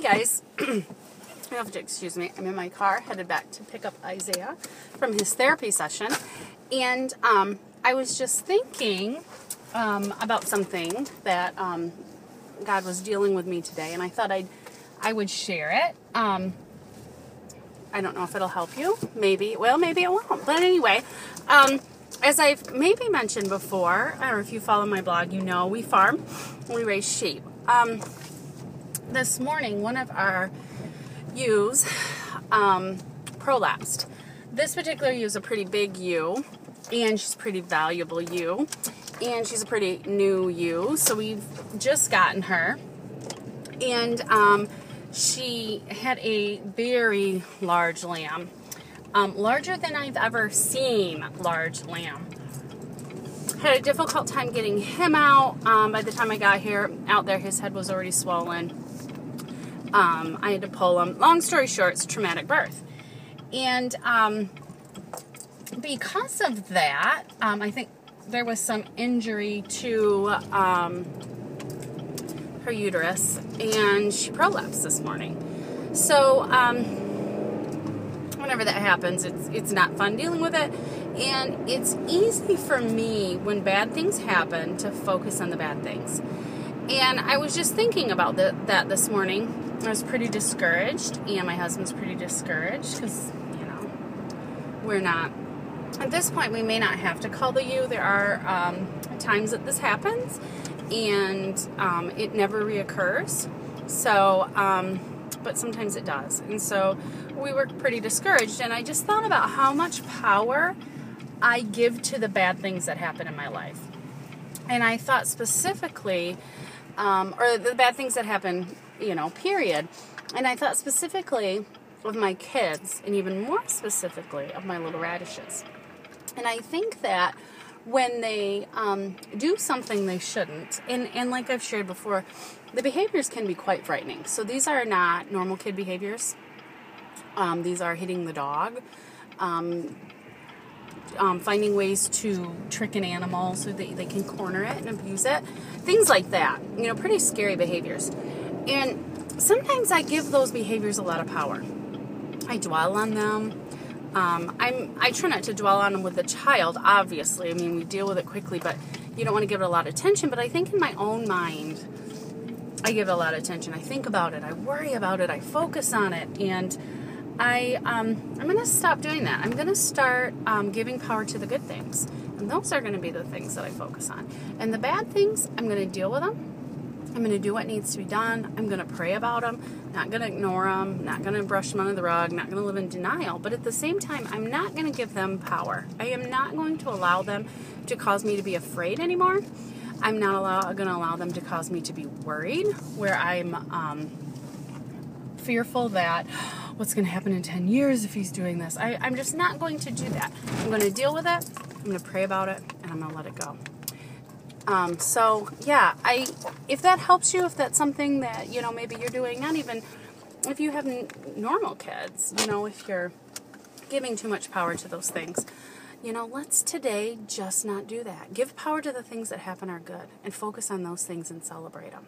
Hey guys, you have to excuse me. I'm in my car headed back to pick up Isaiah from his therapy session, and I was just thinking about something that God was dealing with me today, and I thought I would share it. I don't know if it'll help you. Maybe it will, maybe it won't. But anyway, as I've maybe mentioned before, or if you follow my blog, you know we farm, we raise sheep. This morning, one of our ewes prolapsed. This particular ewe is a pretty big ewe, and she's a pretty valuable ewe, and she's a pretty new ewe, so we've just gotten her, and she had a very large lamb, larger than I've ever seen large lamb. Had a difficult time getting him out. By the time I got out there, his head was already swollen. I had to pull him. Long story short, it's a traumatic birth. And because of that, I think there was some injury to her uterus, and she prolapsed this morning. So whenever that happens, it's not fun dealing with it. And it's easy for me when bad things happen to focus on the bad things. And I was just thinking about that this morning. I was pretty discouraged, and my husband's pretty discouraged because, we're not, at this point, we may not have to call the ewe. There are times that this happens, and it never reoccurs. So, but sometimes it does. And so we were pretty discouraged, and I just thought about how much power I give to the bad things that happen in my life. And I thought specifically, or the bad things that happen, period. And I thought specifically of my kids, and even more specifically of my little radishes. And I think that when they do something they shouldn't, and like I've shared before, the behaviors can be quite frightening. So these are not normal kid behaviors. These are hitting the dog, finding ways to trick an animal so that they can corner it and abuse it. Things like that. Pretty scary behaviors. And sometimes I give those behaviors a lot of power. I dwell on them. I try not to dwell on them with the child, obviously. We deal with it quickly, but you don't want to give it a lot of attention. But I think in my own mind, I give it a lot of attention. I think about it. I worry about it. I focus on it. And I'm going to stop doing that. I'm going to start giving power to the good things. And those are going to be the things that I focus on. And the bad things, I'm going to deal with them. I'm going to do what needs to be done. I'm going to pray about them. Not going to ignore them. Not going to brush them under the rug. Not going to live in denial. But at the same time, I'm not going to give them power. I am not going to allow them to cause me to be afraid anymore. I'm not going to allow them to cause me to be worried, where I'm fearful that what's going to happen in 10 years if he's doing this. I'm just not going to do that. I'm going to deal with it. I'm going to pray about it, and I'm going to let it go. If that helps you, if that's something that, maybe you're doing, not even if you have normal kids, if you're giving too much power to those things, let's today just not do that. Give power to the things that happen are good and focus on those things and celebrate them.